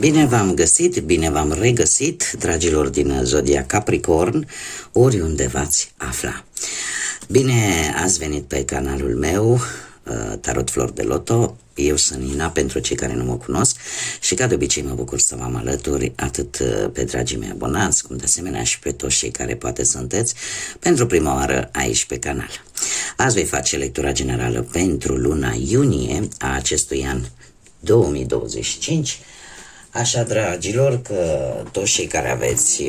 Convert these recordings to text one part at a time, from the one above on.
Bine v-am găsit, bine v-am regăsit, dragilor din Zodia Capricorn, oriunde v-ați afla. Bine ați venit pe canalul meu, Tarot Flori de Loto. Eu sunt Nina, pentru cei care nu mă cunosc, și ca de obicei mă bucur să vă am alături atât pe dragii mei abonați, cum de asemenea și pe toți cei care poate sunteți pentru prima oară aici pe canal. Azi voi face lectura generală pentru luna iunie a acestui an 2025. Așa, dragilor, că toți cei care aveți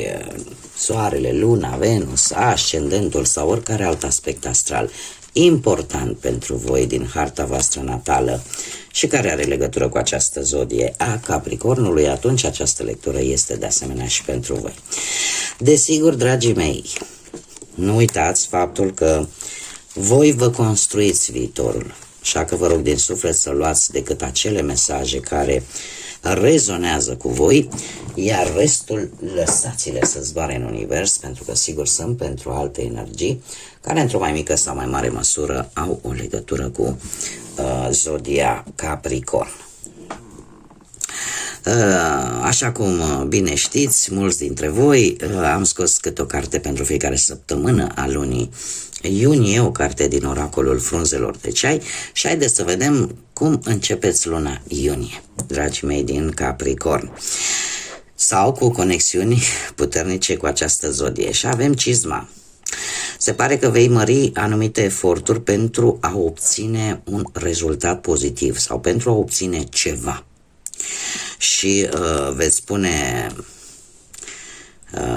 soarele, luna, Venus, ascendentul sau oricare alt aspect astral important pentru voi din harta voastră natală și care are legătură cu această zodie a Capricornului, atunci această lectură este de asemenea și pentru voi. Desigur, dragii mei, nu uitați faptul că voi vă construiți viitorul, așa că vă rog din suflet să luați decât acele mesaje care rezonează cu voi, iar restul lăsați-le să zboare în univers, pentru că sigur sunt pentru alte energii care într-o mai mică sau mai mare măsură au o legătură cu zodia Capricorn. Așa cum bine știți, mulți dintre voi, am scos câte o carte pentru fiecare săptămână a lunii iunie, o carte din oracolul frunzelor de ceai, și haideți să vedem cum începeți luna iunie, dragii mei din Capricorn, sau cu conexiuni puternice cu această zodie. Și avem cizma. Se pare că vei mări anumite eforturi pentru a obține un rezultat pozitiv sau pentru a obține ceva. Și veți spune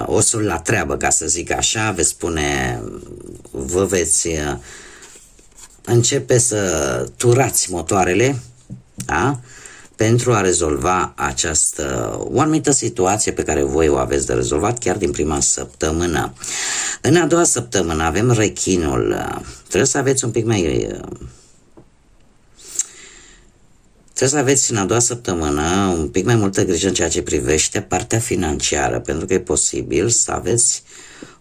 osul la treabă, ca să zic așa, veți spune, vă veți începe să turați motoarele, da? Pentru a rezolva o anumită situație pe care voi o aveți de rezolvat chiar din prima săptămână. În a doua săptămână avem rechinul. Trebuie să aveți un pic mai... Trebuie să aveți în a doua săptămână un pic mai multă grijă în ceea ce privește partea financiară, pentru că e posibil să aveți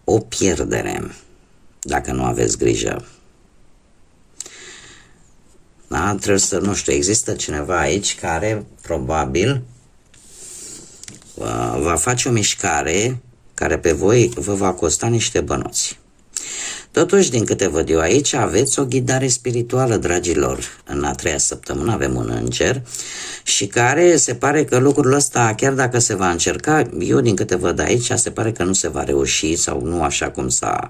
o pierdere dacă nu aveți grijă. Da? Trebuie să, nu știu, există cineva aici care probabil va face o mișcare care pe voi vă va costa niște bănuți. Totuși, din câte văd eu aici, aveți o ghidare spirituală, dragilor. În a treia săptămână avem un înger și care se pare că lucrul ăsta, chiar dacă se va încerca, eu din câte văd aici, se pare că nu se va reuși sau nu așa cum s-a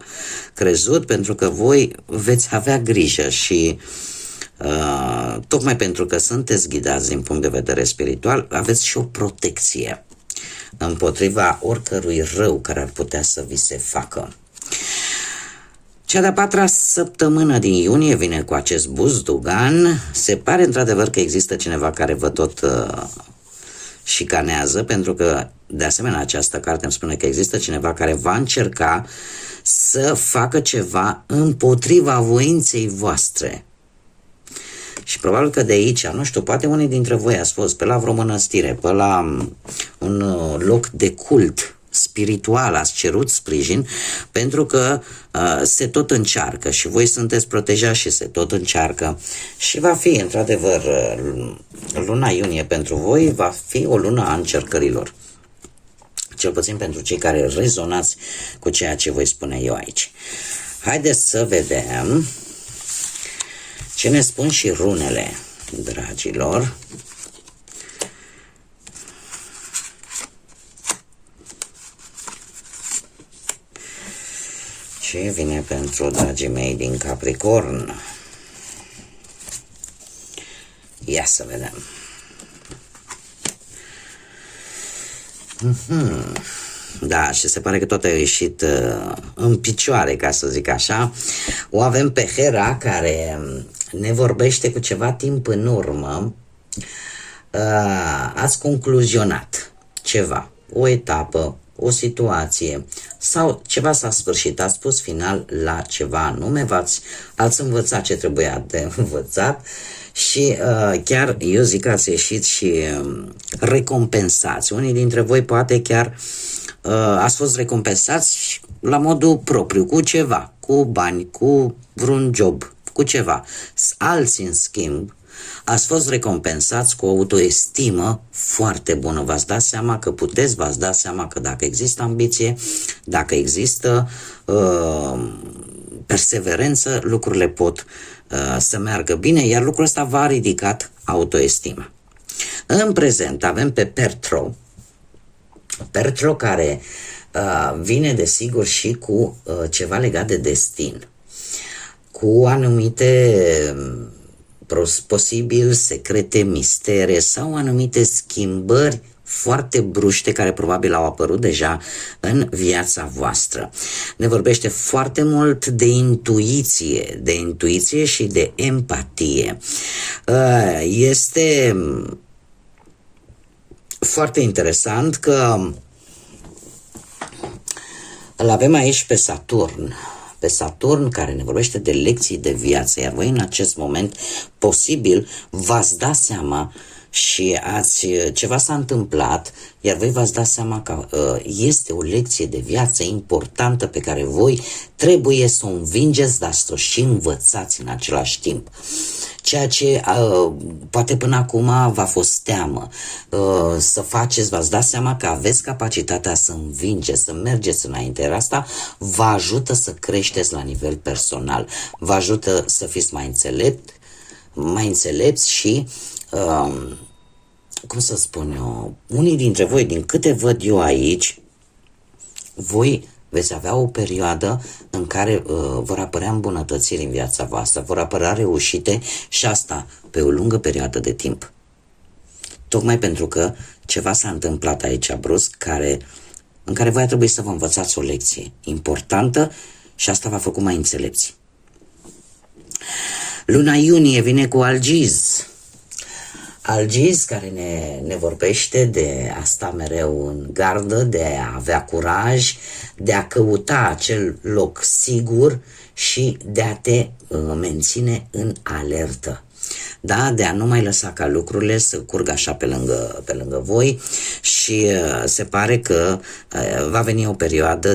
crezut, pentru că voi veți avea grijă și tocmai pentru că sunteți ghidați din punct de vedere spiritual, aveți și o protecție împotriva oricărui rău care ar putea să vi se facă. Cea de-a patra săptămână din iunie vine cu acest buzdugan. Se pare într-adevăr că există cineva care vă tot șicanează, pentru că de asemenea această carte îmi spune că există cineva care va încerca să facă ceva împotriva voinței voastre. Și probabil că de aici, nu știu, poate unii dintre voi ați fost pe la vreo mănăstire, pe la un loc de cult spiritual, ați cerut sprijin, pentru că se tot încearcă și voi sunteți protejați și se tot încearcă și va fi, într-adevăr, luna iunie pentru voi va fi o lună a încercărilor. Cel puțin pentru cei care rezonați cu ceea ce voi spune eu aici. Haideți să vedem ce ne spun și runele, dragilor. Ce vine pentru dragii mei din Capricorn? Ia să vedem. Da, și se pare că tot a ieșit în picioare, ca să zic așa. O avem pe Hera, care ne vorbește cu ceva timp în urmă. Ați concluzionat ceva, o etapă, o situație sau ceva s-a sfârșit, ați pus final la ceva anume, ați învățat ce trebuia de învățat și chiar eu zic că ați ieșit și recompensați. Unii dintre voi poate chiar ați fost recompensați la modul propriu, cu ceva, cu bani, cu vreun job, cu ceva. Alții, în schimb, Ați fost recompensați cu o autoestimă foarte bună. V-ați dat seama că puteți, v-ați dat seama că dacă există ambiție, dacă există perseverență, lucrurile pot să meargă bine, iar lucrul ăsta v-a ridicat autoestima. În prezent avem pe Pertro care vine desigur și cu ceva legat de destin, cu anumite posibil secrete, mistere sau anumite schimbări foarte bruște care probabil au apărut deja în viața voastră. Ne vorbește foarte mult de intuiție și de empatie. Este foarte interesant că îl avem aici pe Saturn care ne vorbește de lecții de viață, iar voi în acest moment posibil v-ați dat seama și ceva s-a întâmplat, iar voi v-ați dat seama că este o lecție de viață importantă pe care voi trebuie să o învingeți, dar să o și învățați în același timp. Ceea ce poate până acum v-a fost teamă să faceți, v-ați dat seama că aveți capacitatea să învingeți, să mergeți înainte. Asta vă ajută să creșteți la nivel personal, vă ajută să fiți mai înțelepți și cum să spun eu, unii dintre voi, din câte văd eu aici, voi veți avea o perioadă în care vor apărea îmbunătățiri în viața voastră, vor apărea reușite și asta pe o lungă perioadă de timp. Tocmai pentru că ceva s-a întâmplat aici brusc în care voi a trebuit să vă învățați o lecție importantă și asta v-a făcut mai înțelepți. Luna iunie vine cu Algiz care ne vorbește de a sta mereu în gardă, de a avea curaj, de a căuta acel loc sigur și de a te menține în alertă. Da? De a nu mai lăsa ca lucrurile să curgă așa pe lângă voi și se pare că va veni o perioadă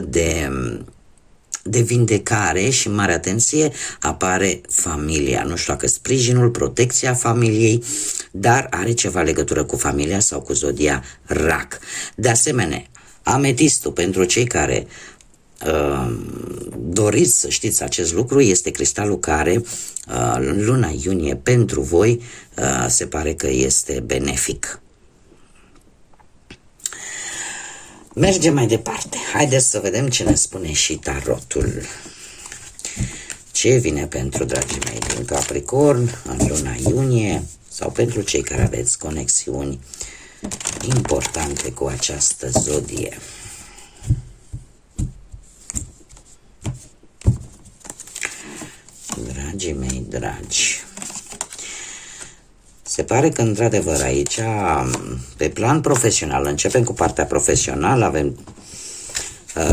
de vindecare și, mare atenție, apare familia. Nu știu dacă sprijinul, protecția familiei, dar are ceva legătură cu familia sau cu zodia Rac. De asemenea, ametistul, pentru cei care doriți să știți acest lucru, este cristalul care în luna iunie pentru voi se pare că este benefic. Mergem mai departe. Haideți să vedem ce ne spune și tarotul. Ce vine pentru dragii mei din Capricorn în luna iunie sau pentru cei care aveți conexiuni importante cu această zodie. Dragii mei dragi, se pare că într-adevăr aici, pe plan profesional, începem cu partea profesională, avem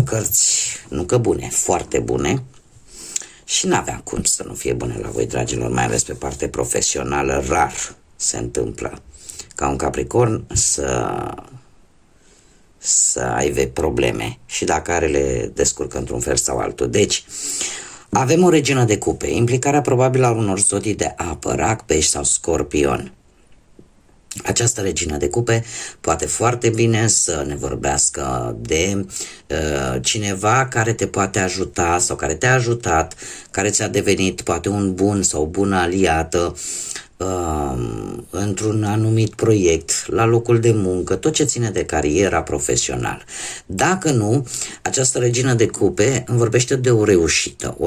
cărți, nu că bune, foarte bune și n-aveam cum să nu fie bune la voi, dragilor, mai ales pe partea profesională. Rar se întâmplă ca un Capricorn să aibă probleme și dacă are le descurcă într-un fel sau altul. Deci, avem o regină de cupe, implicarea probabilă a unor zodii de apă, Rac, Pești sau Scorpion. Această regină de cupe poate foarte bine să ne vorbească de cineva care te poate ajuta sau care te-a ajutat, care ți-a devenit poate un bun sau o bună aliată într-un anumit proiect, la locul de muncă, tot ce ține de cariera profesională. Dacă nu, această regină de cupe îmi vorbește de o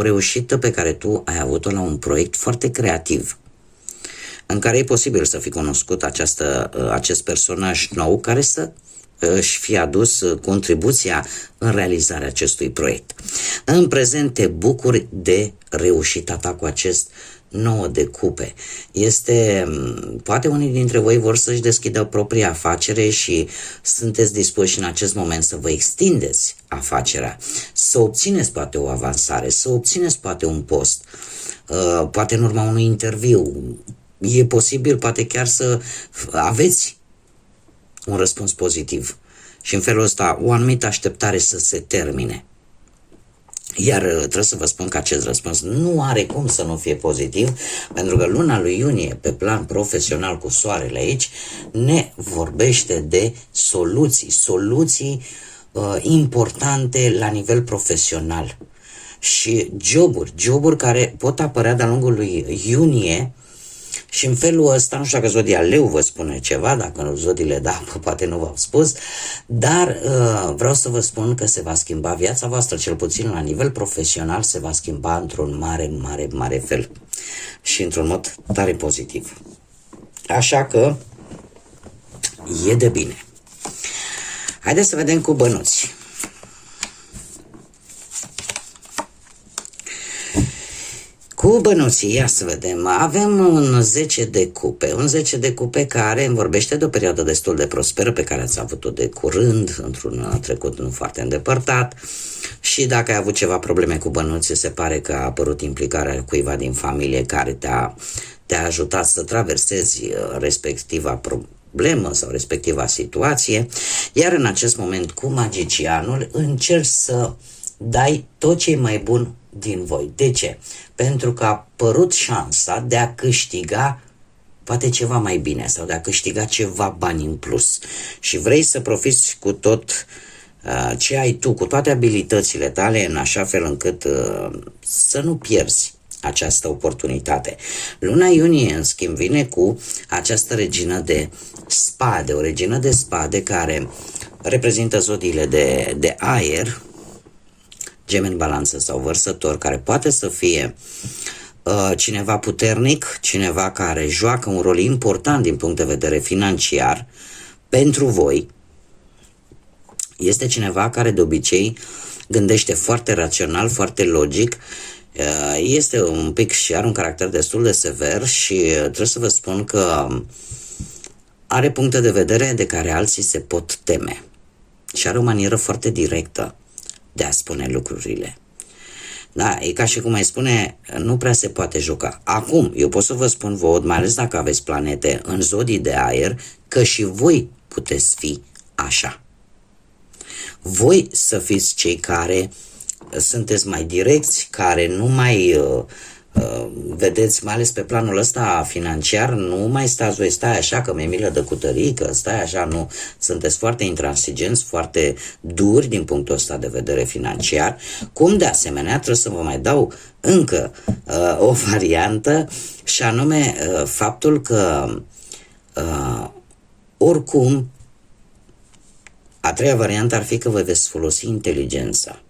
reușită pe care tu ai avut-o la un proiect foarte creativ, în care e posibil să fi cunoscut acest personaj nou care să își fi adus contribuția în realizarea acestui proiect. În prezent te bucuri de reușita ta cu acest 9 de cupe. Poate unii dintre voi vor să-și deschidă propria afacere și sunteți dispuși în acest moment să vă extindeți afacerea, să obțineți poate o avansare, să obțineți poate un post, poate în urma unui interviu. E posibil poate chiar să aveți un răspuns pozitiv și în felul ăsta o anumită așteptare să se termine. Iar trebuie să vă spun că acest răspuns nu are cum să nu fie pozitiv, pentru că luna lui iunie, pe plan profesional cu soarele aici, ne vorbește de soluții importante la nivel profesional. Și joburi care pot apărea de-a lungul lui iunie. Și în felul ăsta, nu știu dacă zodia Leu vă spune ceva, dacă zodiile de apă poate nu v-au spus, dar vreau să vă spun că se va schimba viața voastră, cel puțin la nivel profesional, se va schimba într-un mare fel și într-un mod tare pozitiv. Așa că e de bine. Haideți să vedem cu bănuți. Cu bănuții, ia să vedem, avem un 10 de cupe, un 10 de cupe care îmi vorbește de o perioadă destul de prosperă pe care ați avut-o de curând, într-un trecut nu foarte îndepărtat, și dacă ai avut ceva probleme cu bănuții, se pare că a apărut implicarea cuiva din familie care te-a ajutat să traversezi respectiva problemă sau respectiva situație, iar în acest moment cu magicianul încerci să dai tot ce e mai bun din voi. De ce? Pentru că a apărut șansa de a câștiga poate ceva mai bine sau de a câștiga ceva bani în plus și vrei să profiți cu tot ce ai tu, cu toate abilitățile tale, în așa fel încât să nu pierzi această oportunitate. Luna iunie, în schimb, vine cu această regină de spade, o regină de spade care reprezintă zodiile de aer, Gemeni, Balanță sau Vărsător, care poate să fie cineva puternic, cineva care joacă un rol important din punct de vedere financiar pentru voi. Este cineva care de obicei gândește foarte rațional, foarte logic, este un pic și are un caracter destul de sever și trebuie să vă spun că are puncte de vedere de care alții se pot teme și are o manieră foarte directă de a spune lucrurile. Da, e ca și cum ai spune, nu prea se poate juca. Acum, eu pot să vă spun vouă, mai ales dacă aveți planete în zodii de aer, că și voi puteți fi așa. Voi să fiți cei care sunteți mai direcți, care nu mai vedeți, mai ales pe planul ăsta financiar, nu mai stați voi, stai așa că mi-e milă de cutărică, stai așa, nu, sunteți foarte intransigenți, foarte duri din punctul ăsta de vedere financiar, cum de asemenea trebuie să vă mai dau încă o variantă și anume faptul că oricum a treia variantă ar fi că vă veți folosi inteligența.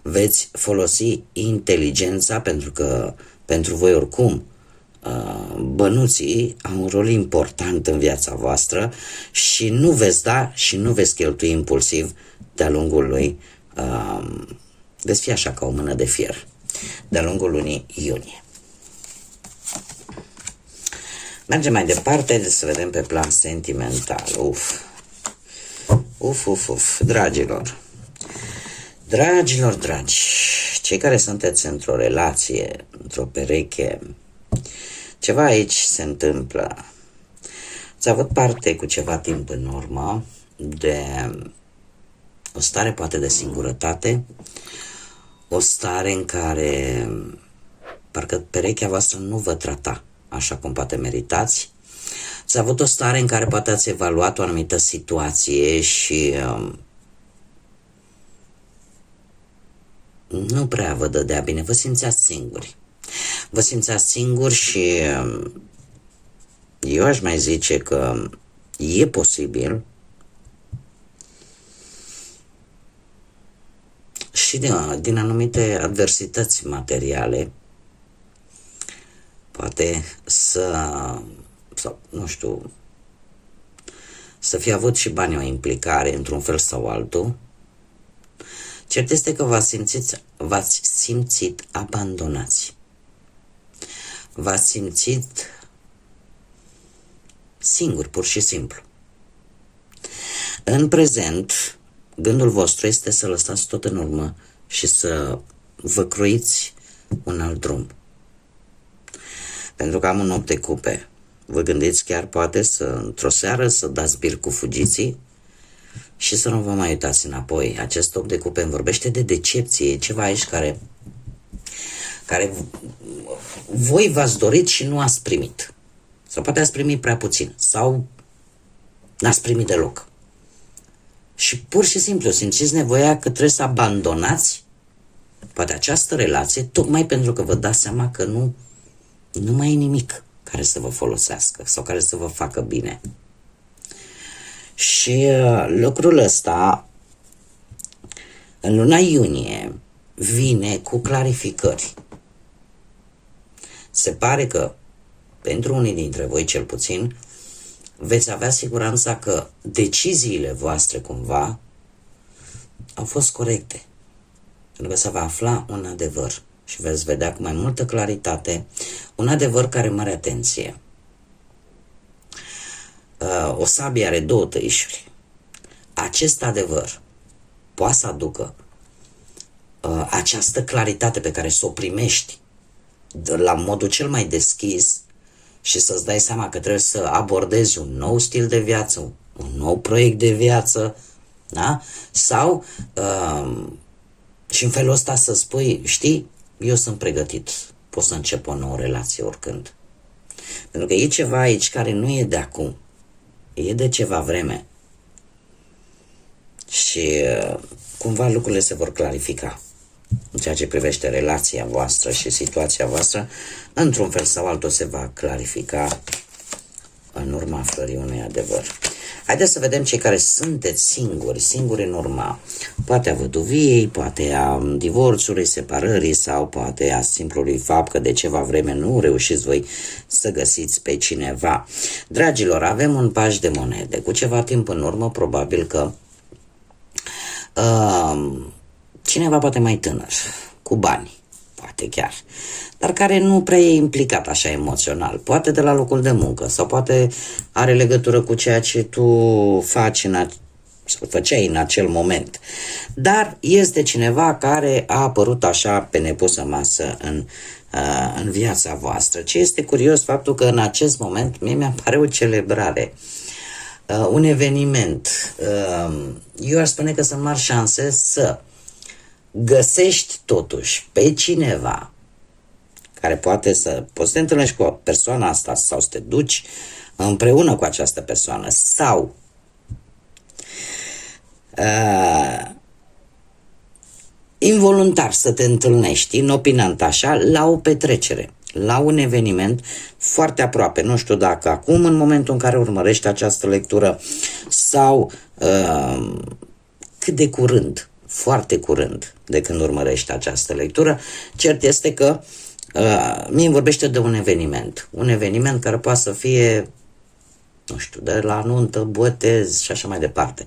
Veți folosi inteligența pentru că pentru voi oricum bănuții au un rol important în viața voastră și nu veți da și nu veți cheltui impulsiv de-a lungul lui, veți fi așa ca o mână de fier de-a lungul lunii iunie. Mergem mai departe să vedem pe plan sentimental. Dragi, cei care sunteți într-o relație, într-o pereche, ceva aici se întâmplă. Ați avut parte cu ceva timp în urmă de o stare poate de singurătate, o stare în care parcă perechea voastră nu vă trata așa cum poate meritați. Ați avut o stare în care poate ați evaluat o anumită situație și nu prea vă dădea bine, vă simțeați singuri. Vă simțeați singuri și eu aș mai zice că e posibil și din anumite adversități materiale poate sau, nu știu, să fi avut și banii o implicare într-un fel sau altul. Cert este că v-ați simțit abandonați. V-ați simțit singuri, pur și simplu. În prezent, gândul vostru este să lăsați tot în urmă și să vă croiți un alt drum. Pentru că am un 8 de cupe. Vă gândiți chiar poate într-o seară să dați bir cu fugiții, Și să nu vă mai uitați înapoi. Acest 8 de cupe îmi vorbește de decepție, e ceva aici care voi v-ați dorit și nu ați primit. Sau poate ați primit prea puțin. Sau n-ați primit deloc. Și pur și simplu simțiți nevoia că trebuie să abandonați poate această relație, tocmai pentru că vă dați seama că nu mai e nimic care să vă folosească sau care să vă facă bine. Și lucrul ăsta în luna iunie vine cu clarificări. Se pare că pentru unii dintre voi cel puțin veți avea siguranța că deciziile voastre cumva au fost corecte. Pentru că se va afla un adevăr și veți vedea cu mai multă claritate un adevăr care, mare atenție, o sabie are două tăișuri. Acest adevăr poate să aducă această claritate pe care să o primești la modul cel mai deschis și să-ți dai seama că trebuie să abordezi un nou stil de viață, un nou proiect de viață, da? Sau și în felul ăsta să spui, știi, eu sunt pregătit, pot să încep o nouă relație oricând. Pentru că e ceva aici care nu e de acum, e de ceva vreme. Și cumva lucrurile se vor clarifica în ceea ce privește relația voastră și situația voastră, într-un fel sau altul se va clarifica în urma aflării unui adevăr. Haideți să vedem cei care sunteți singuri în urma, poate a văduviei, poate a divorțului, separării sau poate a simplului fapt că de ceva vreme nu reușiți voi să găsiți pe cineva. Dragilor, avem un paș de monede. Cu ceva timp în urmă, probabil că cineva poate mai tânăr, cu bani, poate chiar, dar care nu prea e implicat așa emoțional, poate de la locul de muncă sau poate are legătură cu ceea ce tu faci sau făceai în acel moment. Dar este cineva care a apărut așa pe nepusă masă în viața voastră. Ce este curios, faptul că în acest moment mie mi-apare o celebrare, un eveniment. Eu aș spune că sunt mari șanse să găsești totuși pe cineva care poți să te întâlnești cu persoana asta sau să te duci împreună cu această persoană sau involuntar să te întâlnești, inopinant așa, la o petrecere, la un eveniment foarte aproape. Nu știu dacă acum, în momentul în care urmărești această lectură sau cât de curând, foarte curând de când urmărești această lectură. Cert este că mie îmi vorbește de un eveniment care poate să fie, nu știu, de la nuntă, botez și așa mai departe.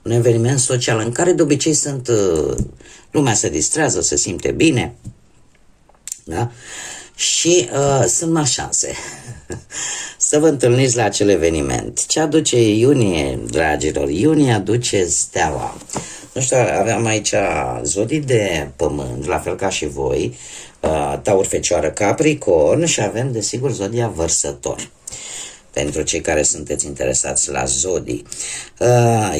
Un eveniment social în care de obicei lumea se distrează, se simte bine, da? Și sunt mari șanse să vă întâlniți la acel eveniment. Ce aduce iunie, dragilor? Iunie aduce steaua. Nu știu, aveam aici zodii de pământ, la fel ca și voi, Taur, Fecioară, Capricorn și avem, desigur, zodia Vărsător. Pentru cei care sunteți interesați la zodii.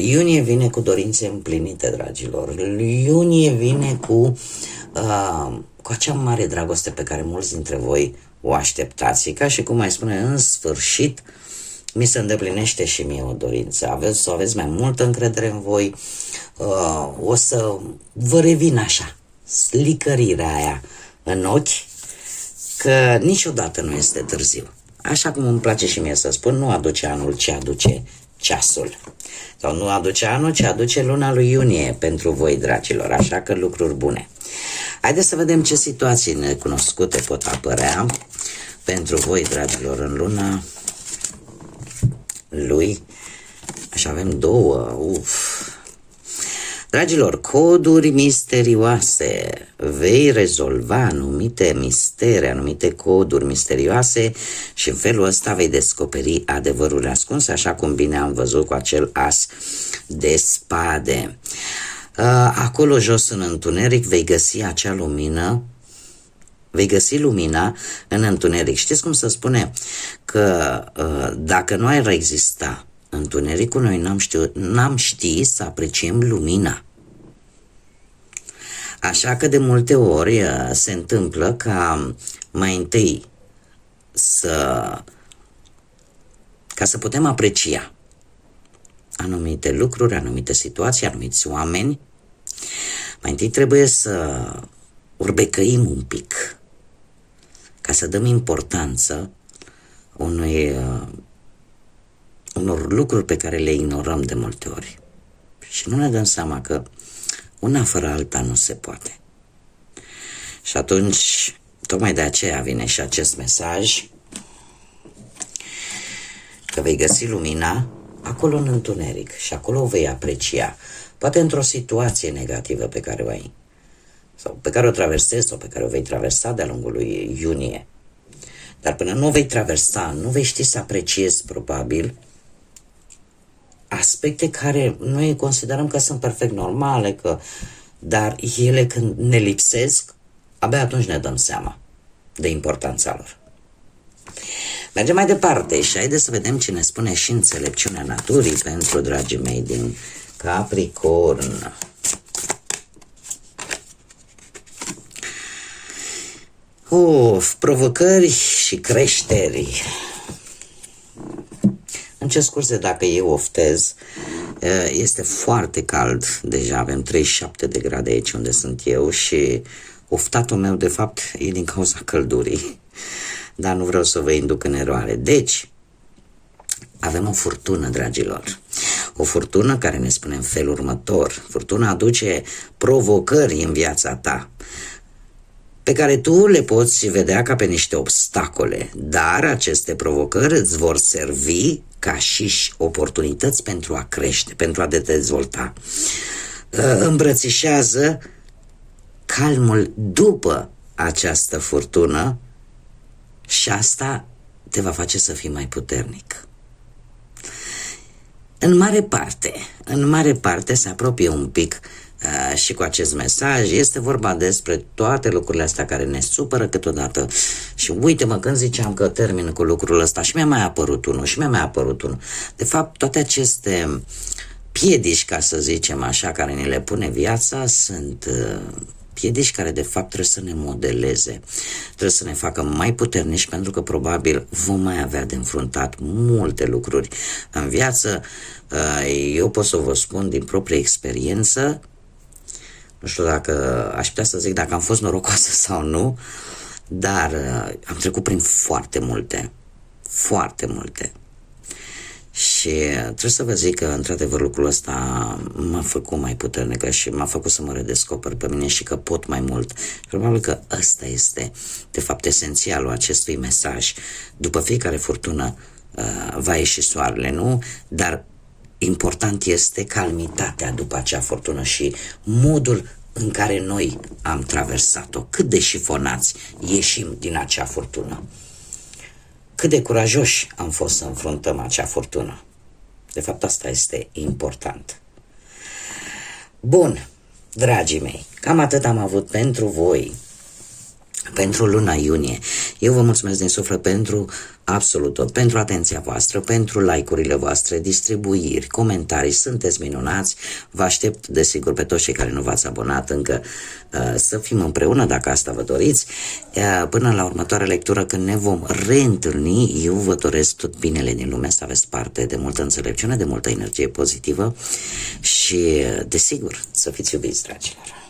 Iunie vine cu dorințe împlinite, dragilor. Iunie vine cu acea mare dragoste pe care mulți dintre voi o așteptați. Ca și cum mai spune, în sfârșit, mi se îndeplinește și mie o dorință. Aveți mai multă încredere în voi, o să vă revin așa, slicărirea aia în ochi, că niciodată nu este târziu. Așa cum îmi place și mie să spun, nu aduce anul, ce aduce ceasul. Sau nu aduce anul, ce aduce luna lui iunie pentru voi, dragilor. Așa că lucruri bune. Haideți să vedem ce situații necunoscute pot apărea pentru voi, dragilor, în luna lui. Așa avem două. Dragilor, coduri misterioase. Vei rezolva anumite mistere, anumite coduri misterioase și în felul ăsta vei descoperi adevărul ascuns, așa cum bine am văzut cu acel as de spade. Acolo jos în întuneric vei găsi acea lumină, vei găsi lumina în întuneric. Știți cum se spune că dacă nu ar exista întunericul, noi n-am ști să apreciem lumina. Așa că de multe ori se întâmplă ca mai întâi ca să putem aprecia anumite lucruri, anumite situații, anumiți oameni, mai întâi trebuie să urbecăim un pic ca să dăm importanță unor lucruri pe care le ignorăm de multe ori. Și nu ne dăm seama că una fără alta nu se poate. Și atunci, tocmai de aceea vine și acest mesaj, că vei găsi lumina acolo în întuneric și acolo o vei aprecia. Poate într-o situație negativă pe care o ai, sau pe care o traversezi, sau pe care o vei traversa de-a lungul lui iunie. Dar până nu o vei traversa, nu vei ști să apreciezi probabil aspecte care noi considerăm că sunt perfect normale, dar ele când ne lipsesc, abia atunci ne dăm seama de importanța lor. Mergem mai departe și haideți să vedem ce ne spune și înțelepciunea naturii pentru dragii mei din Capricorn. Provocări și creșteri. Îmi cer scuze dacă eu oftez, este foarte cald, deja avem 37 de grade aici unde sunt eu și oftatul meu de fapt e din cauza căldurii, dar nu vreau să vă induc în eroare. Deci, avem o furtună, dragilor, o furtună care ne spune în felul următor: furtuna aduce provocări în viața ta, pe care tu le poți vedea ca pe niște obstacole, dar aceste provocări îți vor servi ca și oportunități pentru a crește, pentru a te dezvolta. Îmbrățișează calmul după această furtună și asta te va face să fii mai puternic. În mare parte se apropie un pic și cu acest mesaj. Este vorba despre toate lucrurile astea care ne supără câteodată. Și uite-mă, când ziceam că termin cu lucrul ăsta și mi-a mai apărut unul. De fapt, toate aceste piedici, ca să zicem așa, care ne le pune viața, sunt piedici care de fapt trebuie să ne modeleze, trebuie să ne facă mai puternici, pentru că probabil vom mai avea de înfruntat multe lucruri în viață. Eu pot să vă spun din proprie experiență, nu știu dacă aș putea să zic dacă am fost norocoasă sau nu, dar am trecut prin foarte multe. Și trebuie să vă zic că, într-adevăr, lucrul ăsta m-a făcut mai puternică și m-a făcut să mă redescoper pe mine și că pot mai mult. Probabil că ăsta este, de fapt, esențialul acestui mesaj. După fiecare furtună va ieși soarele, nu? Dar important este calmitatea după acea furtună și modul în care noi am traversat-o. Cât de șifonați ieșim din acea furtună. Cât de curajoși am fost să înfruntăm acea furtună. De fapt, asta este important. Bun, dragii mei, cam atât am avut pentru voi, pentru luna iunie. Eu vă mulțumesc din suflet pentru absolut tot, pentru atenția voastră, pentru like-urile voastre, distribuiri, comentarii, sunteți minunați. Vă aștept, desigur, pe toți cei care nu v-ați abonat încă, să fim împreună, dacă asta vă doriți. Până la următoarea lectură, când ne vom reîntâlni, eu vă doresc tot binele din lume, să aveți parte de multă înțelepciune, de multă energie pozitivă și, desigur, să fiți iubiți, dragilor.